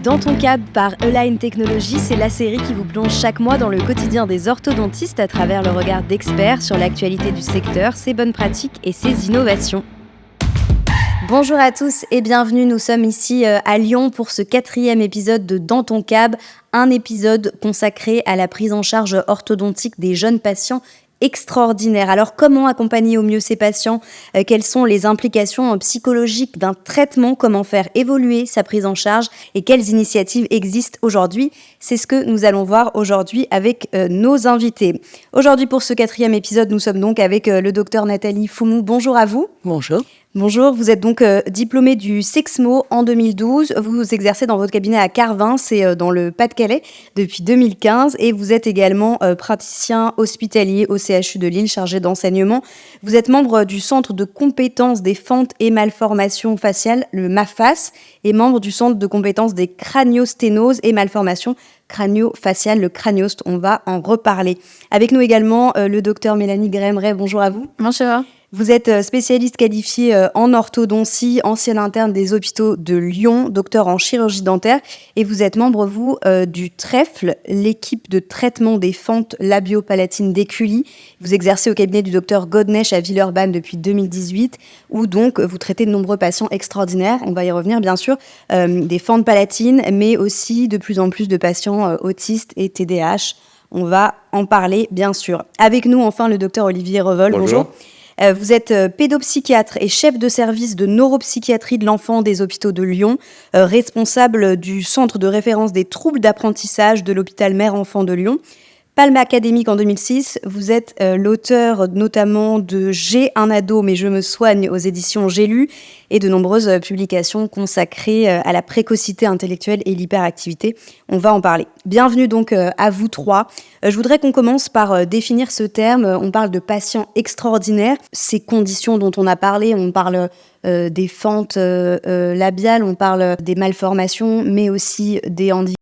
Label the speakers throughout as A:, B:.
A: Dans ton cab par Align Technologies, c'est la série qui vous plonge chaque mois dans le quotidien des orthodontistes à travers le regard d'experts sur l'actualité du secteur, ses bonnes pratiques et ses innovations. Bonjour à tous et bienvenue, nous sommes ici à Lyon pour ce 4e épisode de Dans ton cab, un épisode consacré à la prise en charge orthodontique des jeunes patients extraordinaire. Alors, comment accompagner au mieux ces patients ? Quelles sont les implications psychologiques d'un traitement ? Comment faire évoluer sa prise en charge ? Et quelles initiatives existent aujourd'hui ? C'est ce que nous allons voir aujourd'hui avec nos invités. Aujourd'hui, pour ce 4e épisode, nous sommes donc avec le docteur Nathalie Foumou. Bonjour à vous.
B: Bonjour.
A: Bonjour, vous êtes donc diplômée du SEXMO en 2012. Vous exercez dans votre cabinet à Carvin, c'est dans le Pas-de-Calais, depuis 2015. Et vous êtes également praticien hospitalier au CHU de Lille, chargé d'enseignement. Vous êtes membre du Centre de compétences des fentes et malformations faciales, le MAFAS, et membre du Centre de compétences des craniosténoses et malformations crânio-faciales, le Craniost. On va en reparler. Avec nous également le docteur Mélanie Gremeret. Bonjour à vous.
C: Bonjour.
A: Vous êtes spécialiste qualifiée en orthodontie, ancienne interne des hôpitaux de Lyon, docteur en chirurgie dentaire, et vous êtes membre, vous, du TREFL, l'équipe de traitement des fentes labio-palatines d'Écully. Vous exercez au cabinet du docteur Godnech à Villeurbanne depuis 2018, où donc vous traitez de nombreux patients extraordinaires, on va y revenir bien sûr, des fentes palatines, mais aussi de plus en plus de patients autistes et TDAH. On va en parler bien sûr. Avec nous enfin le docteur Olivier Revol. Bonjour. Vous êtes pédopsychiatre et chef de service de neuropsychiatrie de l'enfant des hôpitaux de Lyon, responsable du centre de référence des troubles d'apprentissage de l'hôpital Mère-Enfant de Lyon. Palme académique en 2006, vous êtes l'auteur notamment de J'ai un ado mais je me soigne aux éditions J'ai lu et de nombreuses publications consacrées à la précocité intellectuelle et l'hyperactivité. On va en parler. Bienvenue donc à vous trois. Je voudrais qu'on commence par définir ce terme. On parle de patients extraordinaires. Ces conditions dont on a parlé, on parle des fentes labiales, on parle des malformations, mais aussi des handicaps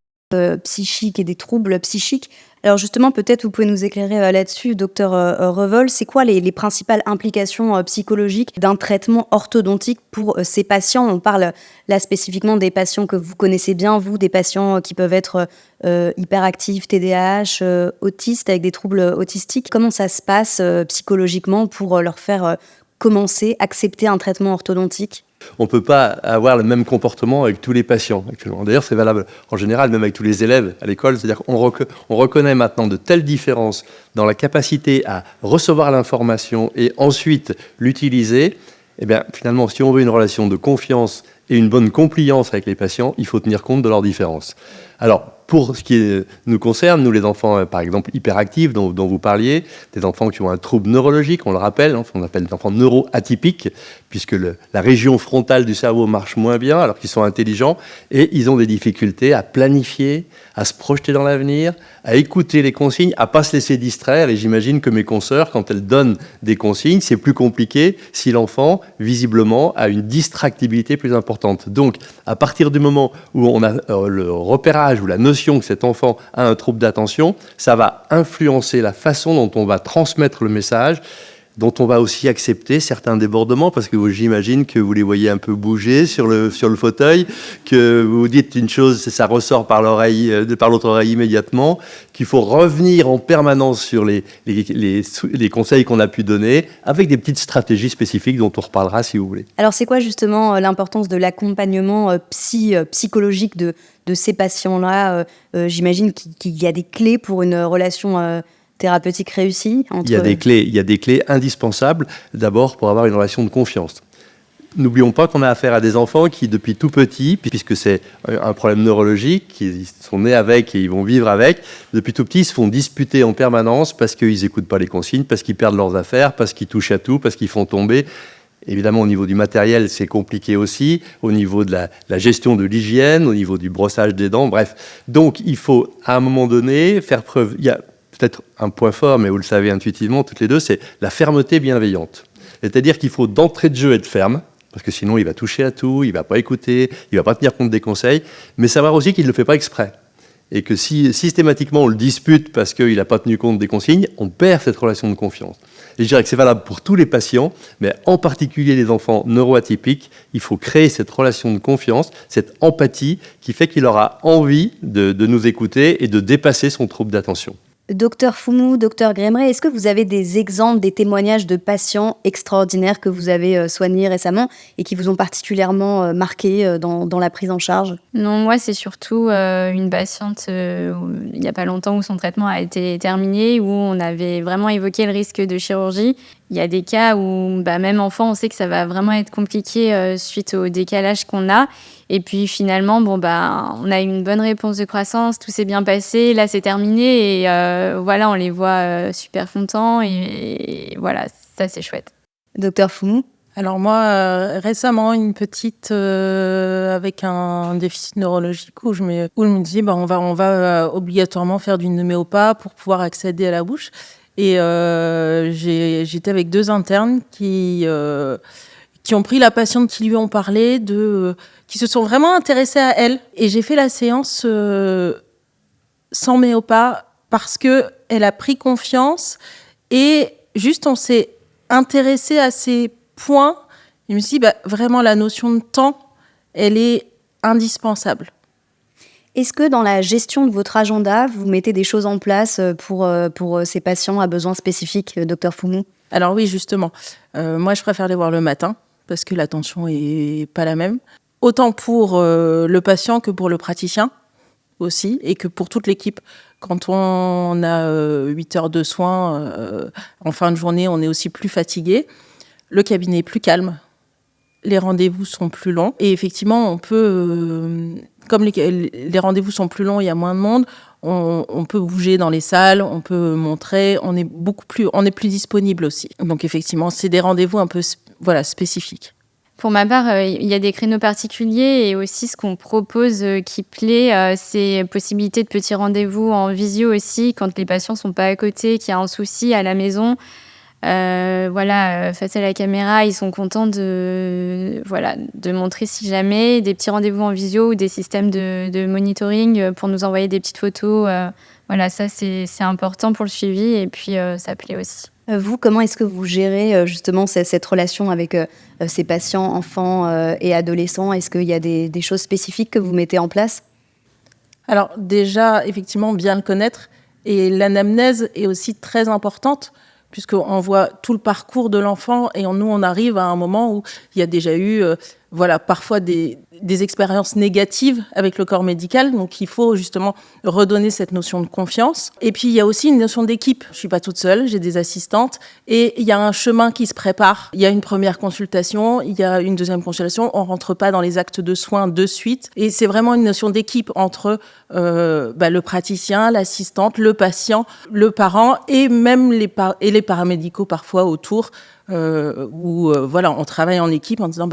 A: psychiques et des troubles psychiques. Alors justement, peut-être vous pouvez nous éclairer là-dessus, docteur Revol. C'est quoi les principales implications psychologiques d'un traitement orthodontique pour ces patients ? On parle là spécifiquement des patients que vous connaissez bien, vous, des patients qui peuvent être hyperactifs, TDAH, autistes, avec des troubles autistiques. Comment ça se passe psychologiquement pour leur faire commencer, accepter un traitement orthodontique ?
B: On ne peut pas avoir le même comportement avec tous les patients actuellement. D'ailleurs, c'est valable en général, même avec tous les élèves à l'école. C'est-à-dire qu'on reconnaît maintenant de telles différences dans la capacité à recevoir l'information et ensuite l'utiliser. Eh bien, finalement, si on veut une relation de confiance et une bonne compliance avec les patients, il faut tenir compte de leurs différences. Alors, pour ce qui nous concerne, nous les enfants, par exemple, hyperactifs dont vous parliez, des enfants qui ont un trouble neurologique, on le rappelle, on appelle des enfants neuroatypiques, puisque la région frontale du cerveau marche moins bien, alors qu'ils sont intelligents, et ils ont des difficultés à planifier, à se projeter dans l'avenir, à écouter les consignes, à ne pas se laisser distraire. Et j'imagine que mes consoeurs, quand elles donnent des consignes, c'est plus compliqué si l'enfant, visiblement, a une distractibilité plus importante. Donc, à partir du moment où on a le repérage ou la notion que cet enfant a un trouble d'attention, ça va influencer la façon dont on va transmettre le message, dont on va aussi accepter certains débordements, parce que j'imagine que vous les voyez un peu bouger sur le fauteuil, que vous dites une chose, ça ressort par l'autre oreille immédiatement, qu'il faut revenir en permanence sur les conseils qu'on a pu donner, avec des petites stratégies spécifiques dont on reparlera si vous voulez.
A: Alors c'est quoi justement l'importance de l'accompagnement psychologique de ces patients-là ? J'imagine qu'il y a des clés pour une relation thérapeutique réussie entre...
B: Il y a des clés indispensables, d'abord pour avoir une relation de confiance. N'oublions pas qu'on a affaire à des enfants qui, depuis tout petit, puisque c'est un problème neurologique, ils sont nés avec et ils vont vivre avec, depuis tout petit, ils se font disputer en permanence parce qu'ils n'écoutent pas les consignes, parce qu'ils perdent leurs affaires, parce qu'ils touchent à tout, parce qu'ils font tomber. Évidemment, au niveau du matériel, c'est compliqué aussi, au niveau de la gestion de l'hygiène, au niveau du brossage des dents, bref. Donc, il faut, à un moment donné, faire preuve... Il y a peut-être un point fort, mais vous le savez intuitivement, toutes les deux, c'est la fermeté bienveillante. C'est-à-dire qu'il faut d'entrée de jeu être ferme, parce que sinon il va toucher à tout, il ne va pas écouter, il ne va pas tenir compte des conseils, mais savoir aussi qu'il ne le fait pas exprès. et que si systématiquement on le dispute parce qu'il n'a pas tenu compte des consignes, on perd cette relation de confiance. Et je dirais que c'est valable pour tous les patients, mais en particulier les enfants neuroatypiques, il faut créer cette relation de confiance, cette empathie qui fait qu'il aura envie de nous écouter et de dépasser son trouble d'attention.
A: Docteur Foumou, docteur Gremeret, est-ce que vous avez des exemples, des témoignages de patients extraordinaires que vous avez soignés récemment et qui vous ont particulièrement marqué dans la prise en charge?
C: Non, moi, c'est surtout une patiente, il n'y a pas longtemps, où son traitement a été terminé, où on avait vraiment évoqué le risque de chirurgie. Il y a des cas où, même enfant, on sait que ça va vraiment être compliqué suite au décalage qu'on a. Et puis finalement, on a eu une bonne réponse de croissance, tout s'est bien passé, là c'est terminé et voilà, on les voit super contents et voilà, ça c'est chouette.
A: Docteur Foumou?
D: Alors moi, récemment, une petite avec un déficit neurologique où je me dis, on va obligatoirement faire du noméopa pour pouvoir accéder à la bouche. Et j'étais avec 2 internes qui ont pris la patiente, qui lui ont parlé, qui se sont vraiment intéressés à elle. Et j'ai fait la séance sans méopa parce qu'elle a pris confiance et juste on s'est intéressé à ces points. Je me suis dit, vraiment la notion de temps, elle est indispensable.
A: Est-ce que dans la gestion de votre agenda, vous mettez des choses en place pour ces patients à besoins spécifiques, docteur Foumou?
D: Alors oui, justement. Moi, je préfère les voir le matin parce que l'attention est pas la même. Autant pour le patient que pour le praticien aussi et que pour toute l'équipe. Quand on a 8 heures de soins en fin de journée, on est aussi plus fatigué. Le cabinet est plus calme. Les rendez-vous sont plus longs. Et effectivement, on peut, comme les rendez-vous sont plus longs, il y a moins de monde, on peut bouger dans les salles, on peut montrer, on est plus disponible aussi. Donc effectivement, c'est des rendez-vous un peu spécifiques.
C: Pour ma part, il y a des créneaux particuliers et aussi ce qu'on propose qui plaît, c'est possibilité de petits rendez-vous en visio aussi quand les patients sont pas à côté, qu'il y a un souci à la maison. Face à la caméra, ils sont contents de montrer si jamais, des petits rendez-vous en visio ou des systèmes de monitoring pour nous envoyer des petites photos. Ça c'est important pour le suivi et puis ça plaît aussi.
A: Vous, comment est-ce que vous gérez justement cette relation avec ces patients, enfants et adolescents? Est-ce qu'il y a des choses spécifiques que vous mettez en place?
D: Alors déjà, effectivement, bien le connaître. Et l'anamnèse est aussi très importante puisqu'on voit tout le parcours de l'enfant et nous, on arrive à un moment où il y a déjà eu parfois des expériences négatives avec le corps médical. Donc, il faut justement redonner cette notion de confiance. Et puis, il y a aussi une notion d'équipe. Je ne suis pas toute seule, j'ai des assistantes. Et il y a un chemin qui se prépare. Il y a une première consultation, il y a une deuxième consultation. On ne rentre pas dans les actes de soins de suite. Et c'est vraiment une notion d'équipe entre le praticien, l'assistante, le patient, le parent et même les paramédicaux parfois autour. On travaille en équipe en disant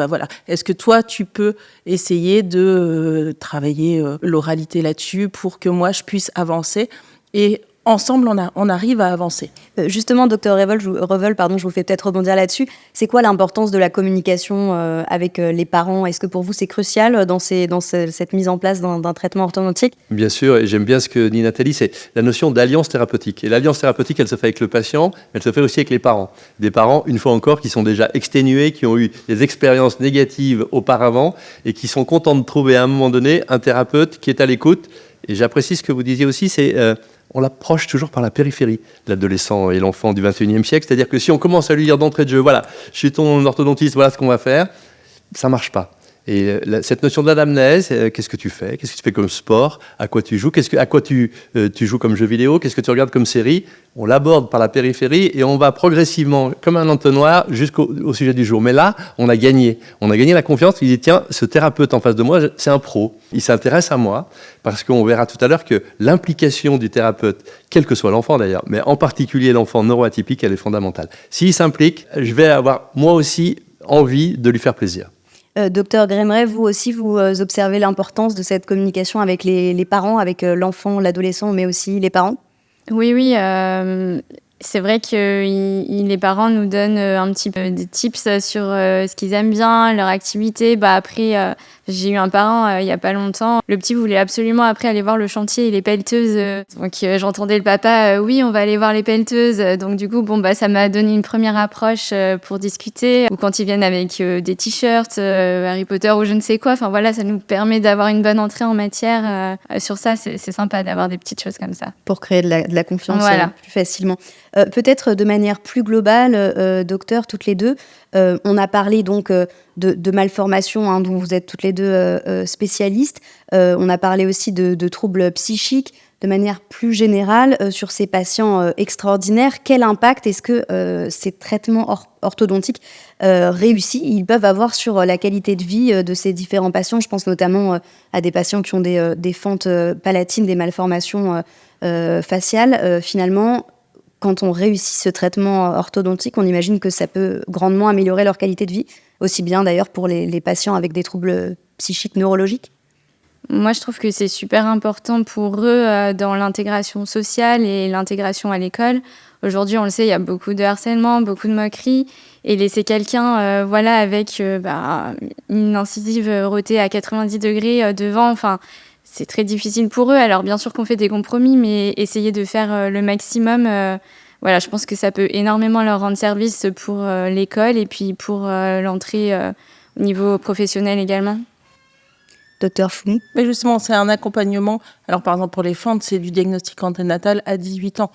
D: est-ce que toi tu peux essayer de travailler l'oralité là-dessus pour que moi je puisse avancer et ensemble on arrive à avancer.
A: Justement, docteur Revel, je vous fais peut-être rebondir là-dessus. C'est quoi l'importance de la communication avec les parents? Est-ce que pour vous c'est crucial dans cette mise en place d'un traitement orthodontique?
B: Bien sûr, et j'aime bien ce que dit Nathalie, c'est la notion d'alliance thérapeutique. Et l'alliance thérapeutique, elle se fait avec le patient, mais elle se fait aussi avec les parents. Des parents, une fois encore, qui sont déjà exténués, qui ont eu des expériences négatives auparavant et qui sont contents de trouver à un moment donné un thérapeute qui est à l'écoute. Et j'apprécie ce que vous disiez aussi, c'est on l'approche toujours par la périphérie de l'adolescent et l'enfant du 21e siècle. C'est-à-dire que si on commence à lui dire d'entrée de jeu, voilà, je suis ton orthodontiste, voilà ce qu'on va faire, ça ne marche pas. Et cette notion d'anamnèse, qu'est-ce que tu fais? Qu'est-ce que tu fais comme sport? À quoi tu joues? À quoi tu joues comme jeu vidéo? Qu'est-ce que tu regardes comme série? On l'aborde par la périphérie et on va progressivement, comme un entonnoir, jusqu'au sujet du jour. Mais là, on a gagné. On a gagné la confiance. Il dit, tiens, ce thérapeute en face de moi, c'est un pro. Il s'intéresse à moi parce qu'on verra tout à l'heure que l'implication du thérapeute, quel que soit l'enfant d'ailleurs, mais en particulier l'enfant neuroatypique, elle est fondamentale. S'il s'implique, je vais avoir moi aussi envie de lui faire plaisir.
A: Docteur Gremeret, vous aussi, vous observez l'importance de cette communication avec les parents, avec l'enfant, l'adolescent, mais aussi les parents?
C: Oui. C'est vrai que les parents nous donnent un petit peu des tips sur ce qu'ils aiment bien, leur activité. Après, j'ai eu un parent il n'y a pas longtemps. Le petit voulait absolument après aller voir le chantier et les pelleteuses. Donc j'entendais le papa, oui, on va aller voir les pelleteuses. Donc du coup, ça m'a donné une première approche pour discuter. Ou quand ils viennent avec des t-shirts, Harry Potter ou je ne sais quoi. Enfin voilà, ça nous permet d'avoir une bonne entrée en matière. Sur ça, c'est sympa d'avoir des petites choses comme ça.
A: Pour créer de la confiance
C: Voilà.
A: plus facilement. Peut-être de manière plus globale, docteur, toutes les deux, on a parlé donc de malformations dont vous êtes toutes les deux spécialistes. On a parlé aussi de troubles psychiques. De manière plus générale, sur ces patients extraordinaires, quel impact est-ce que ces traitements orthodontiques réussis ils peuvent avoir sur la qualité de vie de ces différents patients? Je pense notamment à des patients qui ont des fentes palatines, des malformations faciales. Finalement, quand on réussit ce traitement orthodontique, on imagine que ça peut grandement améliorer leur qualité de vie, aussi bien d'ailleurs pour les patients avec des troubles psychiques neurologiques.
C: Moi, je trouve que c'est super important pour eux dans l'intégration sociale et l'intégration à l'école. Aujourd'hui, on le sait, il y a beaucoup de harcèlement, beaucoup de moqueries. Et laisser quelqu'un avec une incisive rotée à 90 degrés devant, c'est très difficile pour eux. Alors, bien sûr qu'on fait des compromis, mais essayer de faire le maximum. Je pense que ça peut énormément leur rendre service pour l'école et puis pour l'entrée au niveau professionnel également.
A: Docteur Foumy.
D: Mais justement, c'est un accompagnement. Alors, par exemple, pour les fentes, c'est du diagnostic anténatal à 18 ans.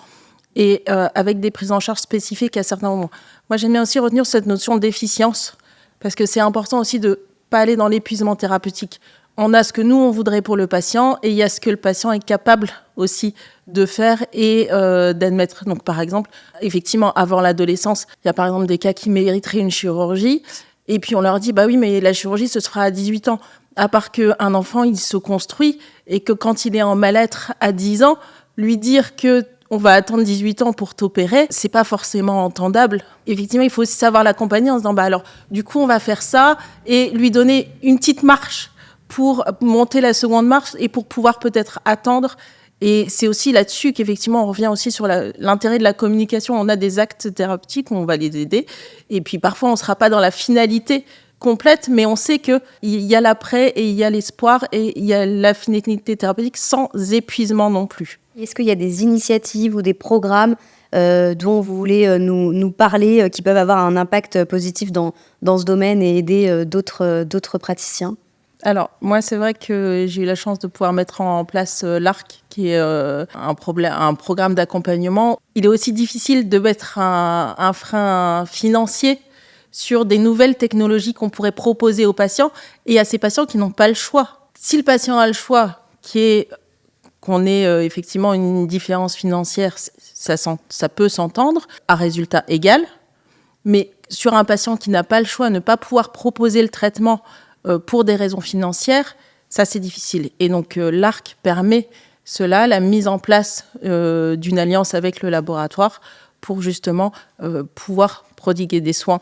D: Et avec des prises en charge spécifiques à certains moments. Moi, j'aime bien aussi retenir cette notion d'efficience, parce que c'est important aussi de ne pas aller dans l'épuisement thérapeutique. On a ce que nous, on voudrait pour le patient, et il y a ce que le patient est capable aussi de faire et d'admettre. Donc, par exemple, effectivement, avant l'adolescence, il y a par exemple des cas qui mériteraient une chirurgie, et puis on leur dit, oui, mais la chirurgie, ce sera à 18 ans. À part qu'un enfant, il se construit, et que quand il est en mal-être à 10 ans, lui dire que on va attendre 18 ans pour t'opérer, c'est pas forcément entendable. Effectivement, il faut aussi savoir l'accompagner en se disant, alors, du coup, on va faire ça, et lui donner une petite marche pour monter la seconde marche et pour pouvoir peut-être attendre. Et c'est aussi là-dessus qu'effectivement, on revient aussi sur l'intérêt de la communication. On a des actes thérapeutiques où on va les aider. Et puis, parfois, on ne sera pas dans la finalité complète, mais on sait qu'il y a l'après et il y a l'espoir et il y a la finalité thérapeutique sans épuisement non plus.
A: Est-ce qu'il y a des initiatives ou des programmes dont vous voulez nous parler qui peuvent avoir un impact positif dans ce domaine et aider d'autres praticiens?
D: Alors, moi, c'est vrai que j'ai eu la chance de pouvoir mettre en place l'ARC, qui est un programme d'accompagnement. Il est aussi difficile de mettre un frein financier sur des nouvelles technologies qu'on pourrait proposer aux patients et à ces patients qui n'ont pas le choix. Si le patient a le choix, qu'on ait effectivement une différence financière, ça peut s'entendre à résultat égal, mais sur un patient qui n'a pas le choix, ne pas pouvoir proposer le traitement pour des raisons financières, ça c'est difficile. Et donc l'ARC permet cela, la mise en place d'une alliance avec le laboratoire pour justement pouvoir prodiguer des soins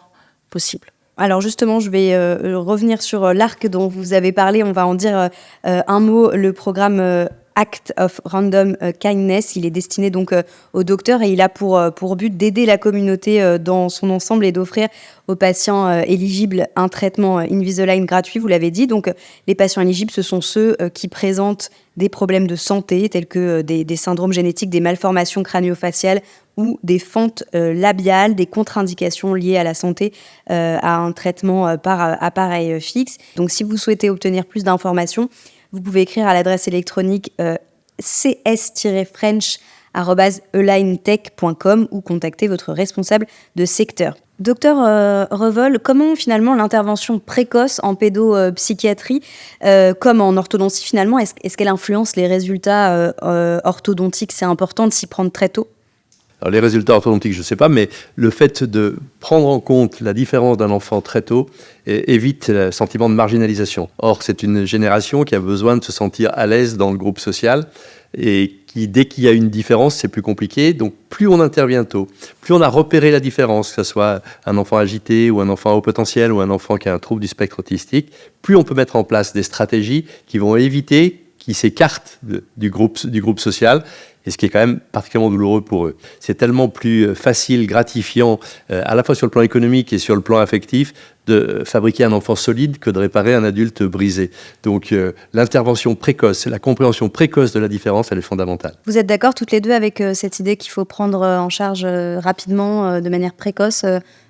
D: possibles.
A: Alors justement, je vais revenir sur l'ARC dont vous avez parlé. On va en dire un mot. Le programme Act of Random Kindness, il est destiné donc aux docteurs et il a pour but d'aider la communauté dans son ensemble et d'offrir aux patients éligibles un traitement Invisalign gratuit, vous l'avez dit. Donc les patients éligibles, ce sont ceux qui présentent des problèmes de santé tels que des syndromes génétiques, des malformations crânio-faciales ou des fentes labiales, des contre-indications liées à la santé, à un traitement par appareil fixe. Donc si vous souhaitez obtenir plus d'informations, vous pouvez écrire à l'adresse électronique cs-french@aligntech.com ou contacter votre responsable de secteur. Docteur Revol, comment finalement l'intervention précoce en pédopsychiatrie, comme en orthodontie finalement, est-ce qu'elle influence les résultats orthodontiques? C'est important de s'y prendre très tôt?
B: Alors, les résultats orthodontiques, je ne sais pas, mais le fait de prendre en compte la différence d'un enfant très tôt évite le sentiment de marginalisation. Or, c'est une génération qui a besoin de se sentir à l'aise dans le groupe social et qui, dès qu'il y a une différence, c'est plus compliqué. Donc, plus on intervient tôt, plus on a repéré la différence, que ce soit un enfant agité ou un enfant à haut potentiel ou un enfant qui a un trouble du spectre autistique, plus on peut mettre en place des stratégies qui vont éviter qui s'écartent du groupe social, et ce qui est quand même particulièrement douloureux pour eux. C'est tellement plus facile, gratifiant, à la fois sur le plan économique et sur le plan affectif, de fabriquer un enfant solide que de réparer un adulte brisé. Donc l'intervention précoce, la compréhension précoce de la différence, elle est fondamentale.
A: Vous êtes d'accord toutes les deux avec cette idée qu'il faut prendre en charge rapidement, de manière précoce,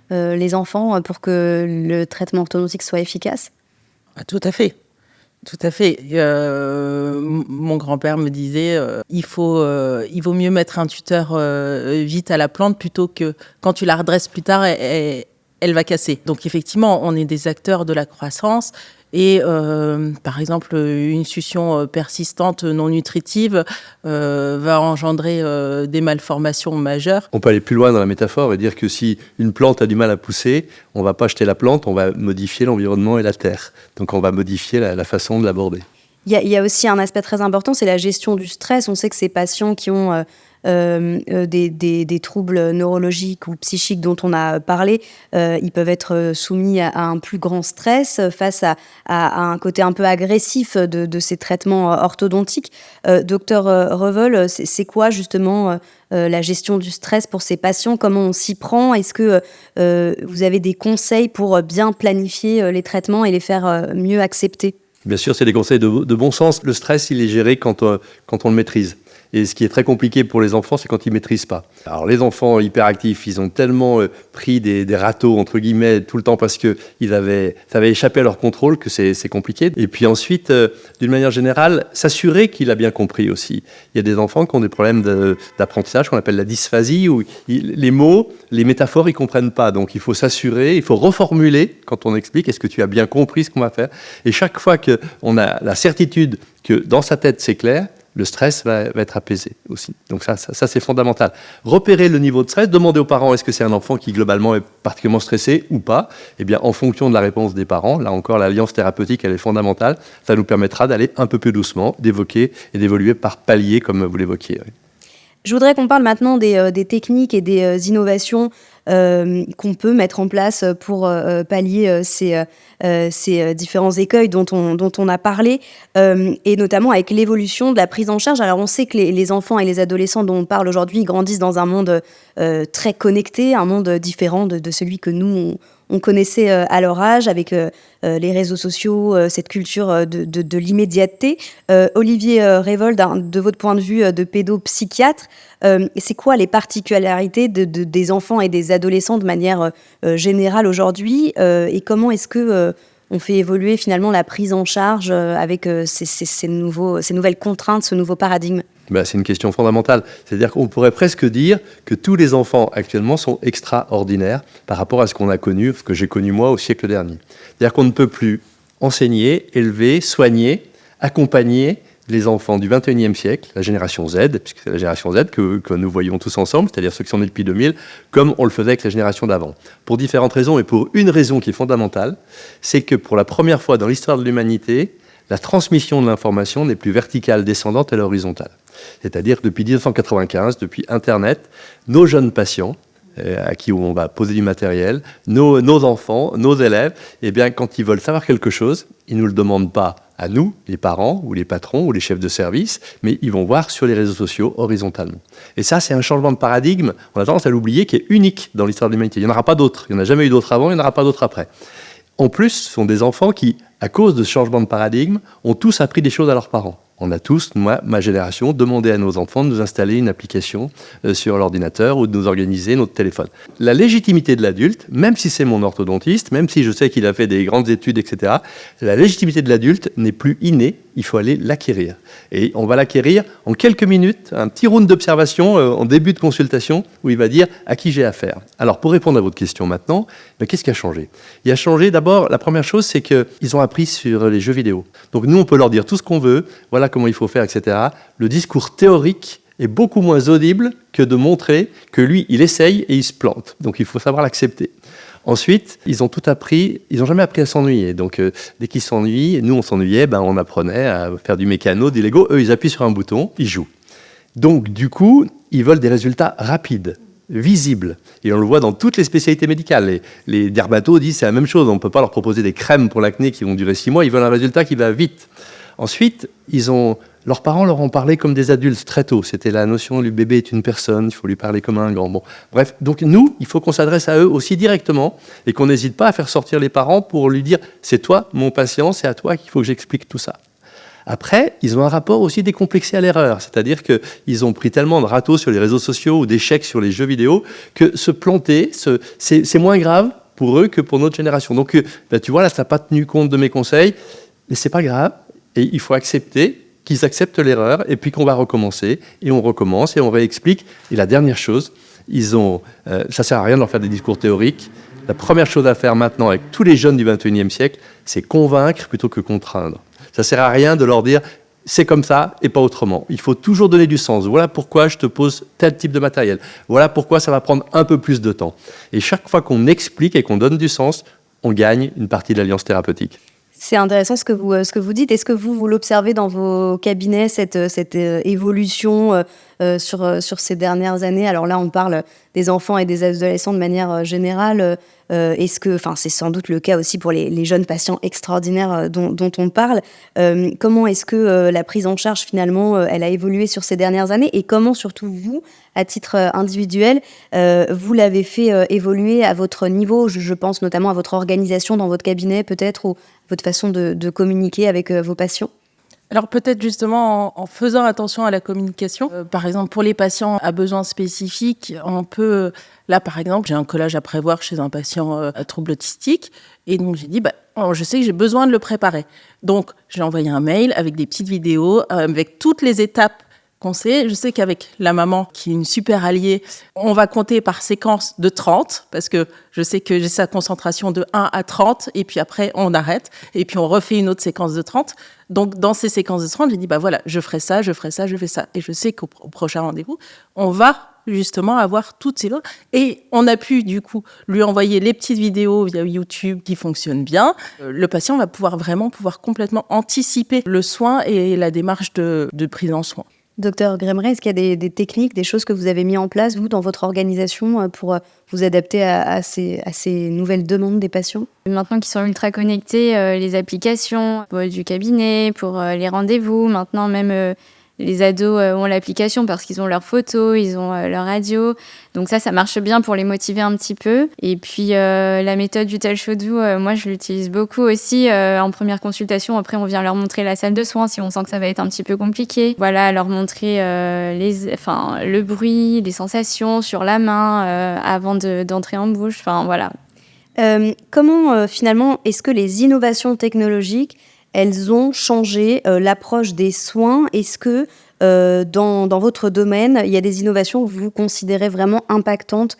A: les enfants pour que le traitement orthodontique soit efficace ?
D: Tout à fait. Tout à fait. Mon grand-père me disait il vaut mieux mettre un tuteur vite à la plante plutôt que quand tu la redresses plus tard, elle va casser. Donc effectivement, on est des acteurs de la croissance et par exemple, une succion persistante non nutritive va engendrer des malformations majeures.
B: On peut aller plus loin dans la métaphore et dire que si une plante a du mal à pousser, on ne va pas jeter la plante, on va modifier l'environnement et la terre. Donc on va modifier la façon de l'aborder.
A: Il y a aussi un aspect très important, c'est la gestion du stress. On sait que ces patients qui ont des troubles neurologiques ou psychiques dont on a parlé, ils peuvent être soumis à un plus grand stress face à un côté un peu agressif de ces traitements orthodontiques. Docteur Revoll, c'est quoi justement la gestion du stress pour ces patients? Comment on s'y prend? Est-ce que vous avez des conseils pour bien planifier les traitements et les faire mieux accepter?
B: Bien sûr, c'est des conseils de bon sens. Le stress, il est géré quand on le maîtrise. Et ce qui est très compliqué pour les enfants, c'est quand ils ne maîtrisent pas. Alors les enfants hyperactifs, ils ont tellement pris des râteaux, entre guillemets, tout le temps parce que ça avait échappé à leur contrôle que c'est compliqué. Et puis ensuite, d'une manière générale, s'assurer qu'il a bien compris aussi. Il y a des enfants qui ont des problèmes d'apprentissage qu'on appelle la dysphasie, où les mots, les métaphores, ils ne comprennent pas. Donc il faut s'assurer, il faut reformuler quand on explique, est-ce que tu as bien compris ce qu'on va faire? Et chaque fois qu'on a la certitude que dans sa tête c'est clair, le stress va être apaisé aussi. Donc ça c'est fondamental. Repérer le niveau de stress, demander aux parents est-ce que c'est un enfant qui globalement est particulièrement stressé ou pas. Eh bien, en fonction de la réponse des parents, là encore l'alliance thérapeutique elle est fondamentale. Ça nous permettra d'aller un peu plus doucement, d'évoquer et d'évoluer par palier comme vous l'évoquiez. Oui.
A: Je voudrais qu'on parle maintenant des techniques et des innovations qu'on peut mettre en place pour pallier ces différents écueils dont on a parlé, et notamment avec l'évolution de la prise en charge. Alors on sait que les enfants et les adolescents dont on parle aujourd'hui, ils grandissent dans un monde très connecté, un monde différent de celui que nous, on connaissait à leur âge, avec les réseaux sociaux, cette culture de l'immédiateté. Olivier Revoll, de votre point de vue de pédopsychiatre, c'est quoi les particularités des enfants et des adolescents de manière générale aujourd'hui, et comment est-ce que on fait évoluer finalement la prise en charge avec ces nouvelles contraintes, ce nouveau paradigme?
B: C'est une question fondamentale. C'est-à-dire qu'on pourrait presque dire que tous les enfants actuellement sont extraordinaires par rapport à ce qu'on a connu, ce que j'ai connu moi au siècle dernier. C'est-à-dire qu'on ne peut plus enseigner, élever, soigner, accompagner les enfants du 21e siècle, la génération Z, puisque c'est la génération Z que nous voyons tous ensemble, c'est-à-dire ceux qui sont nés depuis 2000, comme on le faisait avec la génération d'avant. Pour différentes raisons, et pour une raison qui est fondamentale, c'est que pour la première fois dans l'histoire de l'humanité, la transmission de l'information n'est plus verticale, descendante, elle est horizontale. C'est-à-dire que depuis 1995, depuis Internet, nos jeunes patients, à qui on va poser du matériel, nos enfants, nos élèves, eh bien, quand ils veulent savoir quelque chose, ils ne nous le demandent pas à nous, les parents ou les patrons ou les chefs de service, mais ils vont voir sur les réseaux sociaux horizontalement. Et ça, c'est un changement de paradigme, on a tendance à l'oublier, qui est unique dans l'histoire de l'humanité. Il n'y en aura pas d'autres. Il n'y en a jamais eu d'autres avant, il n'y en aura pas d'autres après. En plus, ce sont des enfants qui, à cause de ce changement de paradigme, ont tous appris des choses à leurs parents. On a tous, moi, ma génération, demandé à nos enfants de nous installer une application sur l'ordinateur ou de nous organiser notre téléphone. La légitimité de l'adulte, même si c'est mon orthodontiste, même si je sais qu'il a fait des grandes études, etc., la légitimité de l'adulte n'est plus innée, il faut aller l'acquérir. Et on va l'acquérir en quelques minutes, un petit round d'observation en début de consultation où il va dire à qui j'ai affaire. Alors, pour répondre à votre question maintenant, qu'est-ce qui a changé? Il a changé d'abord, la première chose, c'est qu'ils ont appris sur les jeux vidéo. Donc nous, on peut leur dire tout ce qu'on veut, voilà comment il faut faire, etc. Le discours théorique est beaucoup moins audible que de montrer que lui, il essaye et il se plante. Donc il faut savoir l'accepter. Ensuite, ils ont tout appris, ils n'ont jamais appris à s'ennuyer. Donc dès qu'ils s'ennuient, nous on s'ennuyait, on apprenait à faire du mécano, du Lego. Eux, ils appuient sur un bouton, ils jouent. Donc du coup, ils veulent des résultats rapides, visibles. Et on le voit dans toutes les spécialités médicales. Les dermatos disent c'est la même chose, on ne peut pas leur proposer des crèmes pour l'acné qui vont durer 6 mois, ils veulent un résultat qui va vite. Ensuite, leurs parents leur ont parlé comme des adultes très tôt. C'était la notion du bébé est une personne, il faut lui parler comme un grand. Bon, bref, donc nous, il faut qu'on s'adresse à eux aussi directement et qu'on n'hésite pas à faire sortir les parents pour lui dire « c'est toi, mon patient, c'est à toi qu'il faut que j'explique tout ça ». Après, ils ont un rapport aussi décomplexé à l'erreur, c'est-à-dire qu'ils ont pris tellement de râteaux sur les réseaux sociaux ou d'échecs sur les jeux vidéo que se planter, c'est moins grave pour eux que pour notre génération. Donc, tu vois, là, ça n'a pas tenu compte de mes conseils, mais c'est pas grave, et il faut accepter qu'ils acceptent l'erreur, et puis qu'on va recommencer, et on recommence, et on réexplique. Et la dernière chose, ça sert à rien de leur faire des discours théoriques. La première chose à faire maintenant avec tous les jeunes du 21e siècle, c'est convaincre plutôt que contraindre. Ça sert à rien de leur dire c'est comme ça et pas autrement. Il faut toujours donner du sens. Voilà pourquoi je te pose tel type de matériel. Voilà pourquoi ça va prendre un peu plus de temps. Et chaque fois qu'on explique et qu'on donne du sens, on gagne une partie de l'alliance thérapeutique.
A: C'est intéressant ce que vous dites. Est-ce que vous l'observez dans vos cabinets, cette évolution sur ces dernières années? Alors là, on parle des enfants et des adolescents de manière générale. C'est sans doute le cas aussi pour les jeunes patients extraordinaires dont on parle. Comment est-ce que la prise en charge, finalement, elle a évolué sur ces dernières années? Et comment, surtout vous, à titre individuel, vous l'avez fait évoluer à votre niveau? Je pense notamment à votre organisation dans votre cabinet, peut-être, ou votre façon de communiquer avec vos patients.
D: Alors peut-être justement en faisant attention à la communication. Par exemple, pour les patients à besoins spécifiques, on peut... Là, par exemple, j'ai un collage à prévoir chez un patient à trouble autistique. Et donc, j'ai dit, je sais que j'ai besoin de le préparer. Donc, j'ai envoyé un mail avec des petites vidéos, avec toutes les étapes qu'on sait. Je sais qu'avec la maman, qui est une super alliée, on va compter par séquence de 30, parce que je sais que j'ai sa concentration de 1 à 30, et puis après, on arrête, et puis on refait une autre séquence de 30. Donc, dans ces séquences de 30, j'ai dit, voilà, je ferai ça, je fais ça. Et je sais qu'au prochain rendez-vous, on va justement avoir toutes ces choses. Et on a pu, du coup, lui envoyer les petites vidéos via YouTube qui fonctionnent bien. Le patient va pouvoir complètement anticiper le soin et la démarche de prise en soin.
A: Docteur Gremeret, est-ce qu'il y a des techniques, des choses que vous avez mis en place, vous, dans votre organisation, pour vous adapter à ces nouvelles demandes des patients?
C: Maintenant qu'ils sont ultra connectés, les applications du cabinet, pour les rendez-vous, maintenant même les ados ont l'application parce qu'ils ont leurs photos, ils ont leur radio. Donc ça marche bien pour les motiver un petit peu. Et puis la méthode du tel chaudou, moi je l'utilise beaucoup aussi en première consultation. Après on vient leur montrer la salle de soins si on sent que ça va être un petit peu compliqué. Voilà, leur montrer le bruit, les sensations sur la main avant d'entrer en bouche. Enfin voilà.
A: Comment finalement est-ce que les innovations technologiques elles ont changé l'approche des soins? Est-ce que dans votre domaine, il y a des innovations que vous considérez vraiment impactantes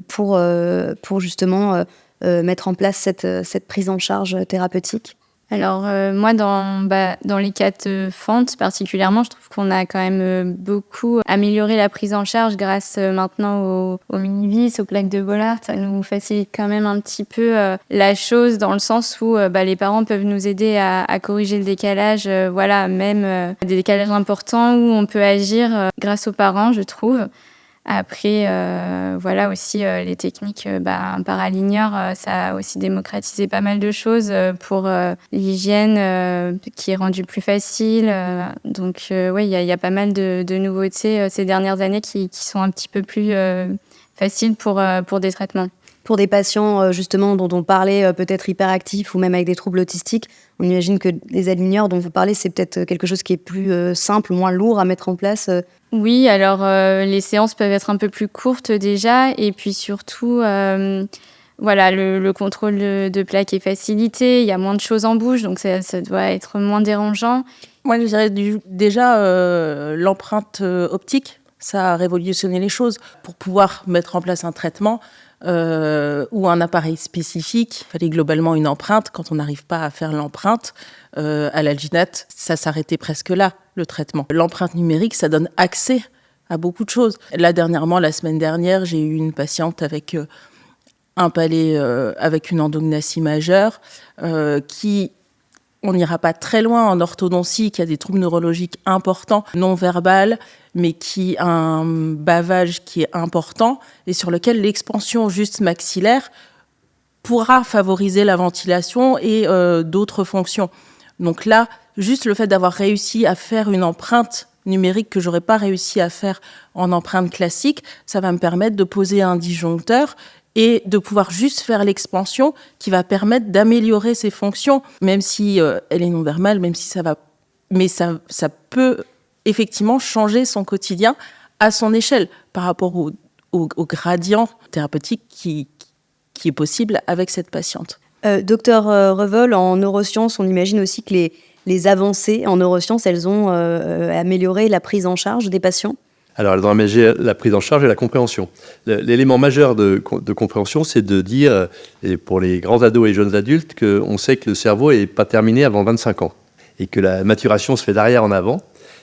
A: pour justement mettre en place cette prise en charge thérapeutique?
C: Alors moi, dans les cas de fente particulièrement, je trouve qu'on a quand même beaucoup amélioré la prise en charge grâce maintenant aux mini-vis, aux plaques de Bollard. Ça nous facilite quand même un petit peu la chose dans le sens où les parents peuvent nous aider à corriger le décalage, même des décalages importants où on peut agir grâce aux parents, je trouve. Après, aussi les techniques paraligneurs, ça a aussi démocratisé pas mal de choses pour l'hygiène qui est rendue plus facile. Donc, il y a pas mal de nouveautés ces dernières années qui sont un petit peu plus faciles pour des traitements.
A: Pour des patients justement dont on parlait peut-être hyperactifs ou même avec des troubles autistiques, on imagine que les aligneurs dont vous parlez, c'est peut-être quelque chose qui est plus simple, moins lourd à mettre en place.
C: Oui, alors les séances peuvent être un peu plus courtes déjà, et puis surtout, le contrôle de plaques est facilité, il y a moins de choses en bouche, donc ça doit être moins dérangeant.
D: Moi, je dirais déjà l'empreinte optique, ça a révolutionné les choses. Pour pouvoir mettre en place un traitement ou un appareil spécifique, il fallait globalement une empreinte. Quand on n'arrive pas à faire l'empreinte à l'alginate, ça s'arrêtait presque là, le traitement. L'empreinte numérique, ça donne accès à beaucoup de choses. Là, la semaine dernière, j'ai eu une patiente avec un palais avec une endognathie majeure qui... On n'ira pas très loin en orthodontie, qui a des troubles neurologiques importants, non verbales, mais qui a un bavage qui est important et sur lequel l'expansion juste maxillaire pourra favoriser la ventilation et d'autres fonctions. Donc là, juste le fait d'avoir réussi à faire une empreinte numérique que j'aurais pas réussi à faire en empreinte classique, ça va me permettre de poser un disjoncteur et de pouvoir juste faire l'expansion qui va permettre d'améliorer ses fonctions, même si elle est non-verbale, même si ça peut effectivement changer son quotidien à son échelle par rapport au gradient thérapeutique qui est possible avec cette patiente.
A: Docteur Revol, en neurosciences, on imagine aussi que les avancées en neurosciences, elles ont amélioré la prise en charge des patients.
B: Alors, elles ont amélioré la prise en charge et la compréhension. L'élément majeur de compréhension, c'est de dire, et pour les grands ados et jeunes adultes, qu'on sait que le cerveau n'est pas terminé avant 25 ans et que la maturation se fait d'arrière en avant.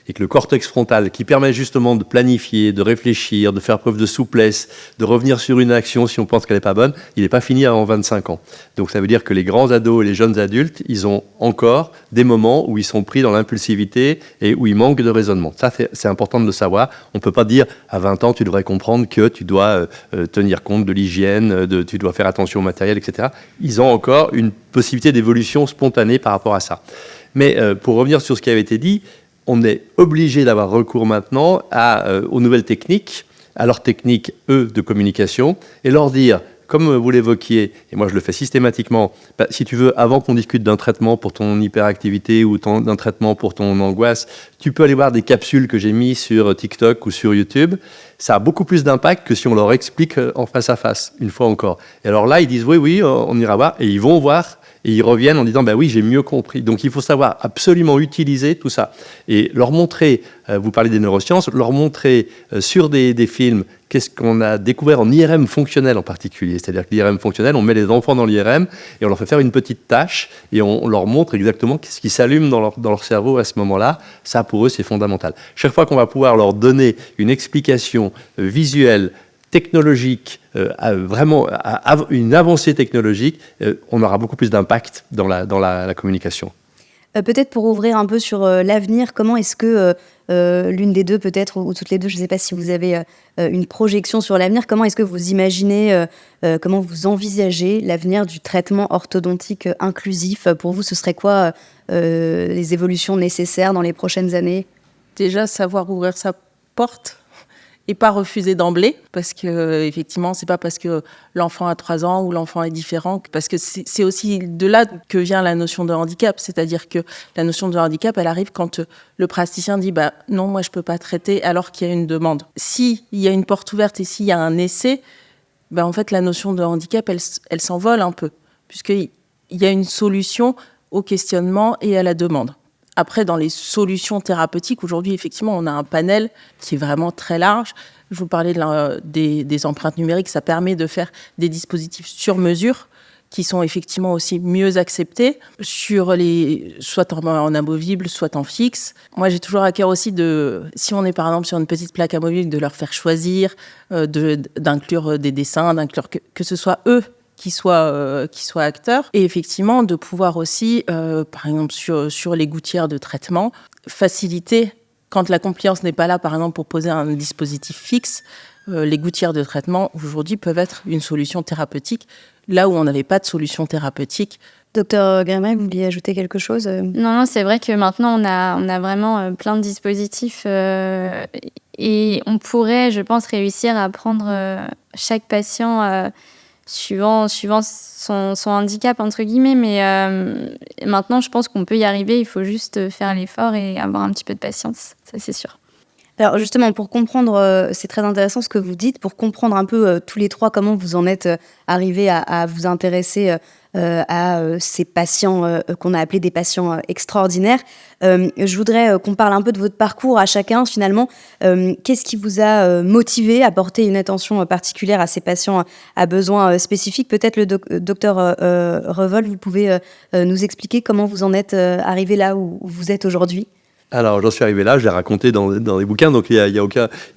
B: Et que le cortex frontal, qui permet justement de planifier, de réfléchir, de faire preuve de souplesse, de revenir sur une action si on pense qu'elle n'est pas bonne, il n'est pas fini avant 25 ans. Donc ça veut dire que les grands ados et les jeunes adultes, ils ont encore des moments où ils sont pris dans l'impulsivité et où ils manquent de raisonnement. Ça, c'est important de le savoir. On ne peut pas dire à 20 ans, tu devrais comprendre que tu dois tenir compte de l'hygiène, tu dois faire attention au matériel, etc. Ils ont encore une possibilité d'évolution spontanée par rapport à ça. Mais pour revenir sur ce qui avait été dit, on est obligé d'avoir recours maintenant aux nouvelles techniques, à leurs techniques, de communication, et leur dire, comme vous l'évoquiez, et moi je le fais systématiquement, si tu veux, avant qu'on discute d'un traitement pour ton hyperactivité ou d'un traitement pour ton angoisse, tu peux aller voir des capsules que j'ai mises sur TikTok ou sur YouTube. Ça a beaucoup plus d'impact que si on leur explique en face à face, une fois encore. Et alors là, ils disent, oui, on ira voir, et ils vont voir. Et ils reviennent en disant, oui, j'ai mieux compris. Donc, il faut savoir absolument utiliser tout ça. Et leur montrer, vous parlez des neurosciences, leur montrer sur des films qu'est-ce qu'on a découvert en IRM fonctionnel en particulier. C'est-à-dire que l'IRM fonctionnel, on met les enfants dans l'IRM et on leur fait faire une petite tâche et on leur montre exactement ce qui s'allume dans leur cerveau à ce moment-là. Ça, pour eux, c'est fondamental. Chaque fois qu'on va pouvoir leur donner une explication visuelle, technologique, vraiment une avancée technologique, on aura beaucoup plus d'impact dans la communication.
A: Peut-être pour ouvrir un peu sur l'avenir, comment est-ce que l'une des deux peut-être, ou toutes les deux, je ne sais pas si vous avez une projection sur l'avenir, comment est-ce que vous imaginez, comment vous envisagez l'avenir du traitement orthodontique inclusif? Pour vous, ce serait quoi les évolutions nécessaires dans les prochaines années?
D: Déjà, savoir ouvrir sa porte et pas refuser d'emblée, parce que effectivement, c'est pas parce que l'enfant a 3 ans ou l'enfant est différent, parce que c'est aussi de là que vient la notion de handicap, c'est-à-dire que la notion de handicap, elle arrive quand le praticien dit non, moi je peux pas traiter alors qu'il y a une demande. S'il y a une porte ouverte et s'il y a un essai, en fait la notion de handicap, elle s'envole un peu, puisqu'il y a une solution au questionnement et à la demande. Après, dans les solutions thérapeutiques, aujourd'hui, effectivement, on a un panel qui est vraiment très large. Je vous parlais des empreintes numériques. Ça permet de faire des dispositifs sur mesure qui sont effectivement aussi mieux acceptés, soit en amovible, soit en fixe. Moi, j'ai toujours à cœur aussi si on est par exemple sur une petite plaque amovible, de leur faire choisir, d'inclure des dessins, d'inclure que ce soit eux qui soient acteurs, et effectivement de pouvoir aussi, par exemple sur les gouttières de traitement, faciliter, quand la compliance n'est pas là, par exemple pour poser un dispositif fixe, les gouttières de traitement aujourd'hui peuvent être une solution thérapeutique, là où on n'avait pas de solution thérapeutique.
A: Docteur Grimay, vous vouliez ajouter quelque chose?
C: Non, c'est vrai que maintenant on a vraiment plein de dispositifs et on pourrait, je pense, réussir à prendre chaque patient suivant son handicap, entre guillemets, mais maintenant, je pense qu'on peut y arriver. Il faut juste faire l'effort et avoir un petit peu de patience, ça c'est sûr.
A: Alors justement, pour comprendre, c'est très intéressant ce que vous dites, pour comprendre un peu tous les trois comment vous en êtes arrivés à vous intéresser à ces patients qu'on a appelés des patients extraordinaires. Je voudrais qu'on parle un peu de votre parcours à chacun finalement. Qu'est-ce qui vous a motivé à porter une attention particulière à ces patients à besoins spécifiques? Peut-être le docteur Revol, vous pouvez nous expliquer comment vous en êtes arrivé là où vous êtes aujourd'hui?
B: Alors, j'en suis arrivé là, je l'ai raconté dans les bouquins, donc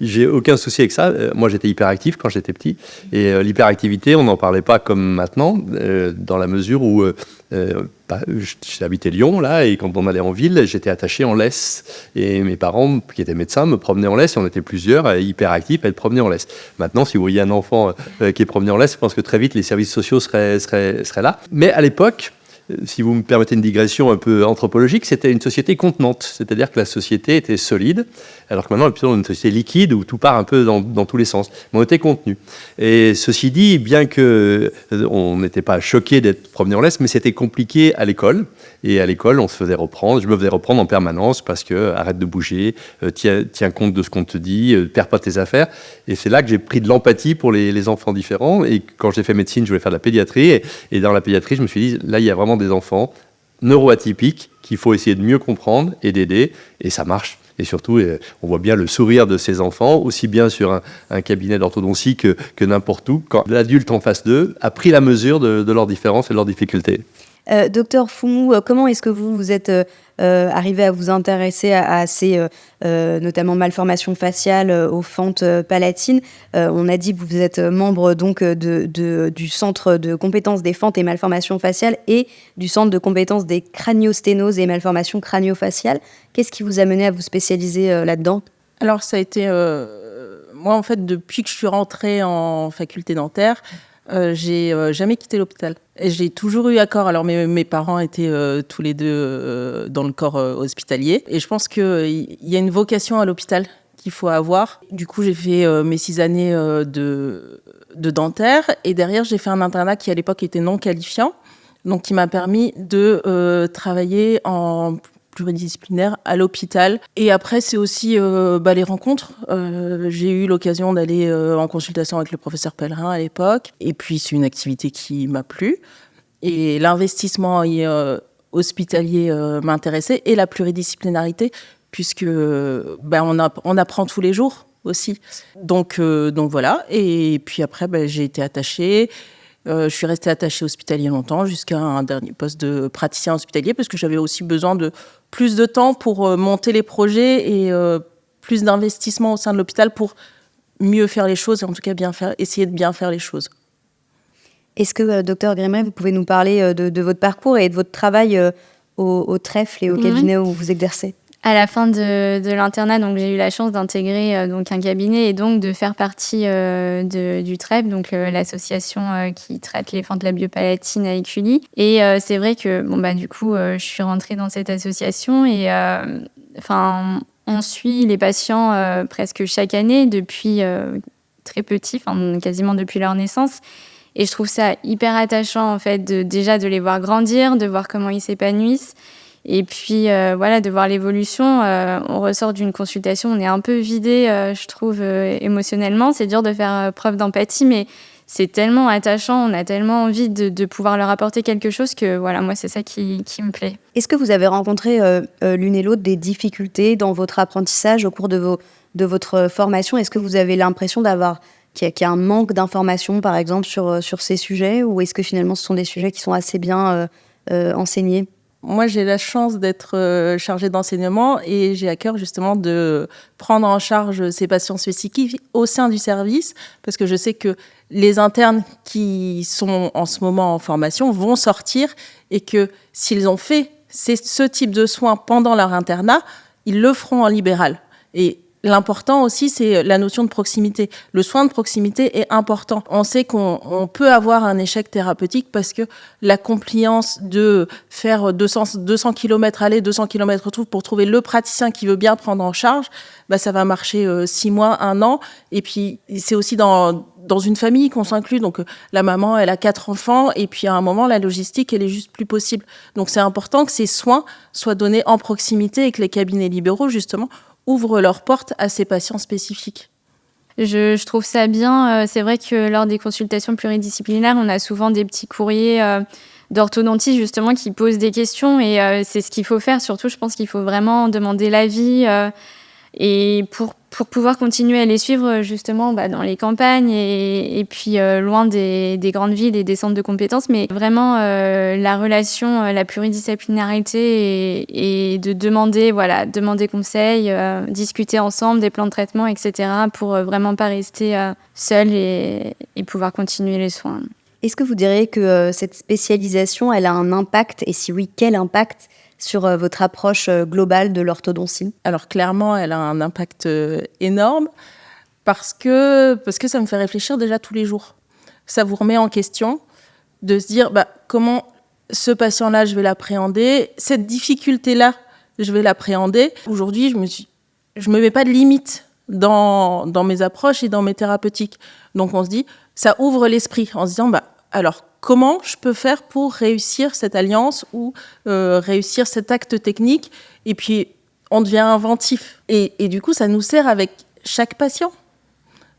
B: j'ai aucun souci avec ça. Moi, j'étais hyperactif quand j'étais petit, et l'hyperactivité, on n'en parlait pas comme maintenant, dans la mesure où j'habitais Lyon, là, et quand on allait en ville, j'étais attaché en laisse, et mes parents, qui étaient médecins, me promenaient en laisse, et on était plusieurs hyperactifs à être promenés en laisse. Maintenant, si vous voyez un enfant qui est promené en laisse, je pense que très vite, les services sociaux seraient là. Mais à l'époque, si vous me permettez une digression un peu anthropologique, c'était une société contenante, c'est-à-dire que la société était solide, alors que maintenant on est plutôt dans une société liquide où tout part un peu dans tous les sens. Mais on était contenu. Et ceci dit, bien que on n'était pas choqué d'être promené en laisse, mais c'était compliqué à l'école. Et à l'école, on se faisait reprendre, je me faisais reprendre en permanence parce que arrête de bouger, tiens compte de ce qu'on te dit, perds pas tes affaires. Et c'est là que j'ai pris de l'empathie pour les enfants différents. Et quand j'ai fait médecine, je voulais faire de la pédiatrie. Et dans la pédiatrie, je me suis dit, là, il y a vraiment des enfants neuroatypiques qu'il faut essayer de mieux comprendre et d'aider. Et ça marche. Et surtout, on voit bien le sourire de ces enfants, aussi bien sur un cabinet d'orthodontie que n'importe où, quand l'adulte en face d'eux a pris la mesure de leurs différences et de leurs difficultés.
A: Docteur Foumou, comment est-ce que vous êtes arrivé à vous intéresser à ces notamment malformations faciales, aux fentes palatines? On a dit que vous êtes membre donc du centre de compétences des fentes et malformations faciales et du centre de compétences des craniosténoses et malformations crânio-faciales. Qu'est-ce qui vous a mené à vous spécialiser là-dedans?
D: Alors, ça a été... moi, en fait, depuis que je suis rentrée en faculté dentaire, j'ai jamais quitté l'hôpital. Et j'ai toujours eu à corps. Alors, mes parents étaient tous les deux dans le corps hospitalier. Et je pense qu'il y a une vocation à l'hôpital qu'il faut avoir. Du coup, j'ai fait mes 6 années de dentaire. Et derrière, j'ai fait un internat qui, à l'époque, était non qualifiant. Donc, qui m'a permis de travailler en pluridisciplinaire à l'hôpital. Et après, c'est aussi les rencontres. J'ai eu l'occasion d'aller en consultation avec le professeur Pellerin à l'époque. Et puis, c'est une activité qui m'a plu. Et l'investissement hospitalier m'intéressait et la pluridisciplinarité, puisque on apprend tous les jours aussi. Donc voilà. Et puis après, j'ai été attachée. Je suis restée attachée hospitalier longtemps, jusqu'à un dernier poste de praticien hospitalier, parce que j'avais aussi besoin de plus de temps pour monter les projets et plus d'investissement au sein de l'hôpital pour mieux faire les choses et en tout cas essayer de bien faire les choses.
A: Est-ce que, docteur Grimeret, vous pouvez nous parler de votre parcours et de votre travail au trèfle et au cabinet où vous exercez?
C: À la fin de l'internat, donc j'ai eu la chance d'intégrer donc un cabinet et donc de faire partie du TREP, donc l'association qui traite les fentes labiopalatines à Écully. Et c'est vrai que du coup, je suis rentrée dans cette association et on suit les patients presque chaque année depuis très petits, quasiment depuis leur naissance. Et je trouve ça hyper attachant en fait déjà de les voir grandir, de voir comment ils s'épanouissent. Et puis, de voir l'évolution. On ressort d'une consultation, on est un peu vidé, je trouve, émotionnellement. C'est dur de faire preuve d'empathie, mais c'est tellement attachant. On a tellement envie de pouvoir leur apporter quelque chose que, moi, c'est ça qui me plaît.
A: Est-ce que vous avez rencontré l'une et l'autre des difficultés dans votre apprentissage au cours de votre formation? Est-ce que vous avez l'impression qu'il y a un manque d'informations, par exemple, sur ces sujets? Ou est-ce que finalement, ce sont des sujets qui sont assez bien enseignés?
D: Moi, j'ai la chance d'être chargée d'enseignement et j'ai à cœur justement de prendre en charge ces patients spécifiques au sein du service, parce que je sais que les internes qui sont en ce moment en formation vont sortir et que s'ils ont fait ce type de soins pendant leur internat, ils le feront en libéral. Et l'important aussi, c'est la notion de proximité. Le soin de proximité est important. On sait qu'on peut avoir un échec thérapeutique parce que la compliance de faire 200 km aller, 200 km retour pour trouver le praticien qui veut bien prendre en charge, ça va marcher 6 mois, 1 an. Et puis, c'est aussi dans une famille qu'on s'inclut. Donc, la maman, elle a 4 enfants. Et puis, à un moment, la logistique, elle est juste plus possible. Donc, c'est important que ces soins soient donnés en proximité et que les cabinets libéraux, justement, ouvrent leurs portes à ces patients spécifiques.
C: Je trouve ça bien. C'est vrai que lors des consultations pluridisciplinaires, on a souvent des petits courriers d'orthodontie justement qui posent des questions et c'est ce qu'il faut faire. Surtout, je pense qu'il faut vraiment demander l'avis et pour pouvoir continuer à les suivre justement dans les campagnes et puis loin des grandes villes et des centres de compétences. Mais vraiment, la relation, la pluridisciplinarité et de demander conseil, discuter ensemble des plans de traitement, etc. pour vraiment pas rester seul et pouvoir continuer les soins.
A: Est-ce que vous diriez que cette spécialisation, elle a un impact? Et si oui, quel impact sur votre approche globale de l'orthodontie?
D: Alors clairement, elle a un impact énorme parce que ça me fait réfléchir déjà tous les jours. Ça vous remet en question de se dire comment ce patient-là, je vais l'appréhender, cette difficulté-là, je vais l'appréhender. Aujourd'hui, je me mets pas de limite dans mes approches et dans mes thérapeutiques. Donc on se dit, ça ouvre l'esprit en se disant, alors comment je peux faire pour réussir cette alliance ou réussir cet acte technique? Et puis on devient inventif. Et du coup, ça nous sert avec chaque patient.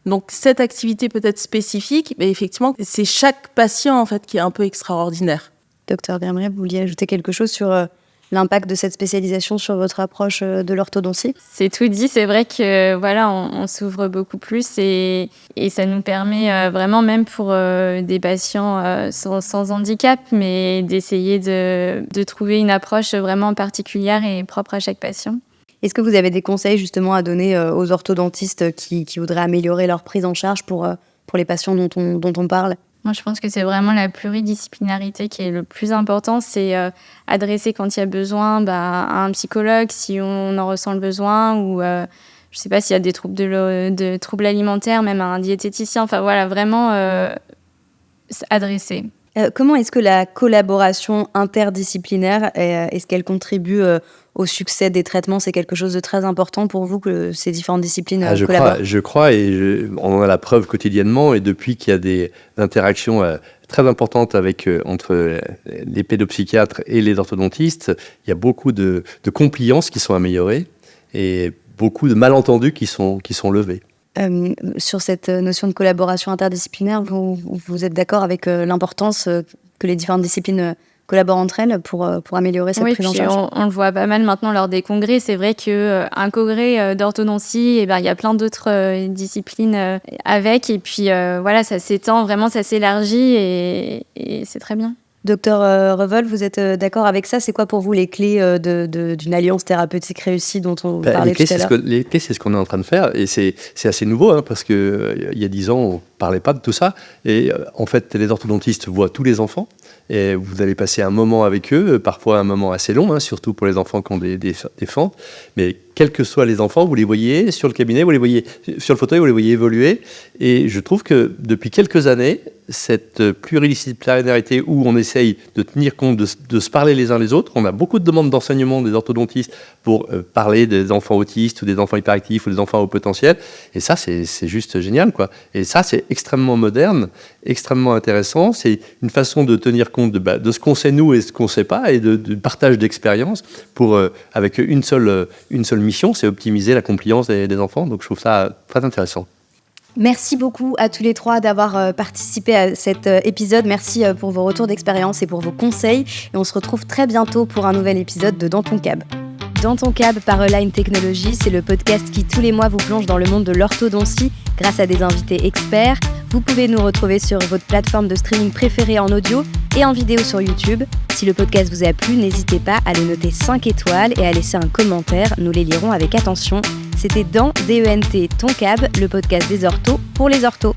D: Donc cette activité peut-être spécifique, mais effectivement, c'est chaque patient en fait qui est un peu extraordinaire.
A: Docteur Vermeret, vous vouliez ajouter quelque chose sur l'impact de cette spécialisation sur votre approche de l'orthodontie?
C: C'est tout dit, c'est vrai que voilà, on s'ouvre beaucoup plus et ça nous permet vraiment, même pour des patients sans handicap, mais d'essayer de trouver une approche vraiment particulière et propre à chaque patient.
A: Est-ce que vous avez des conseils justement à donner aux orthodontistes qui voudraient améliorer leur prise en charge pour les patients dont on parle?
C: Moi, je pense que c'est vraiment la pluridisciplinarité qui est le plus important. C'est adresser quand il y a besoin à un psychologue si on en ressent le besoin ou je ne sais pas s'il y a des troubles alimentaires, même à un diététicien. Enfin voilà, vraiment adresser.
A: Comment est-ce que la collaboration interdisciplinaire, est-ce qu'elle contribue au succès des traitements? C'est quelque chose de très important pour vous que ces différentes disciplines collaborent?
B: Je crois et on en a la preuve quotidiennement. Et depuis qu'il y a des interactions très importantes entre les pédopsychiatres et les orthodontistes, il y a beaucoup de compliances qui sont améliorées et beaucoup de malentendus qui sont levés.
A: Sur cette notion de collaboration interdisciplinaire, vous êtes d'accord avec l'importance que les différentes disciplines collaborent entre elles pour améliorer cette prise en charge?
C: Oui, on le voit pas mal maintenant lors des congrès. C'est vrai qu'un congrès d'orthodontie, il y a plein d'autres disciplines avec. Et puis voilà, ça s'étend, vraiment, ça s'élargit et c'est très bien.
A: Docteur Revol, vous êtes d'accord avec ça? C'est quoi pour vous les clés d'une alliance thérapeutique réussie dont on parlait tout à l'heure?
B: Les clés, c'est ce qu'on est en train de faire. Et c'est assez nouveau, parce qu'il y a 10 ans, on ne parlait pas de tout ça. Et en fait, les orthodontistes voient tous les enfants. Et vous allez passer un moment avec eux, parfois un moment assez long, surtout pour les enfants qui ont des fentes. Mais quels que soient les enfants, vous les voyez sur le cabinet, vous les voyez sur le fauteuil, vous les voyez évoluer. Et je trouve que depuis quelques années, cette pluridisciplinarité où on essaye de tenir compte de se parler les uns les autres, on a beaucoup de demandes d'enseignement des orthodontistes pour parler des enfants autistes ou des enfants hyperactifs ou des enfants à haut potentiel. Et ça, c'est juste génial, quoi. Et ça, c'est extrêmement moderne, extrêmement intéressant. C'est une façon de tenir compte de ce qu'on sait nous et ce qu'on ne sait pas et de partage d'expériences avec une seule mission, c'est optimiser la compliance des enfants. Donc je trouve ça très intéressant.
A: Merci beaucoup à tous les trois d'avoir participé à cet épisode. Merci pour vos retours d'expérience et pour vos conseils. Et on se retrouve très bientôt pour un nouvel épisode de Dans ton cab. Dans ton cab par Align Technology, c'est le podcast qui tous les mois vous plonge dans le monde de l'orthodontie grâce à des invités experts. Vous pouvez nous retrouver sur votre plateforme de streaming préférée en audio et en vidéo sur YouTube. Si le podcast vous a plu, n'hésitez pas à le noter 5 étoiles et à laisser un commentaire. Nous les lirons avec attention. C'était dans DENT Ton Cab, le podcast des orthos pour les orthos.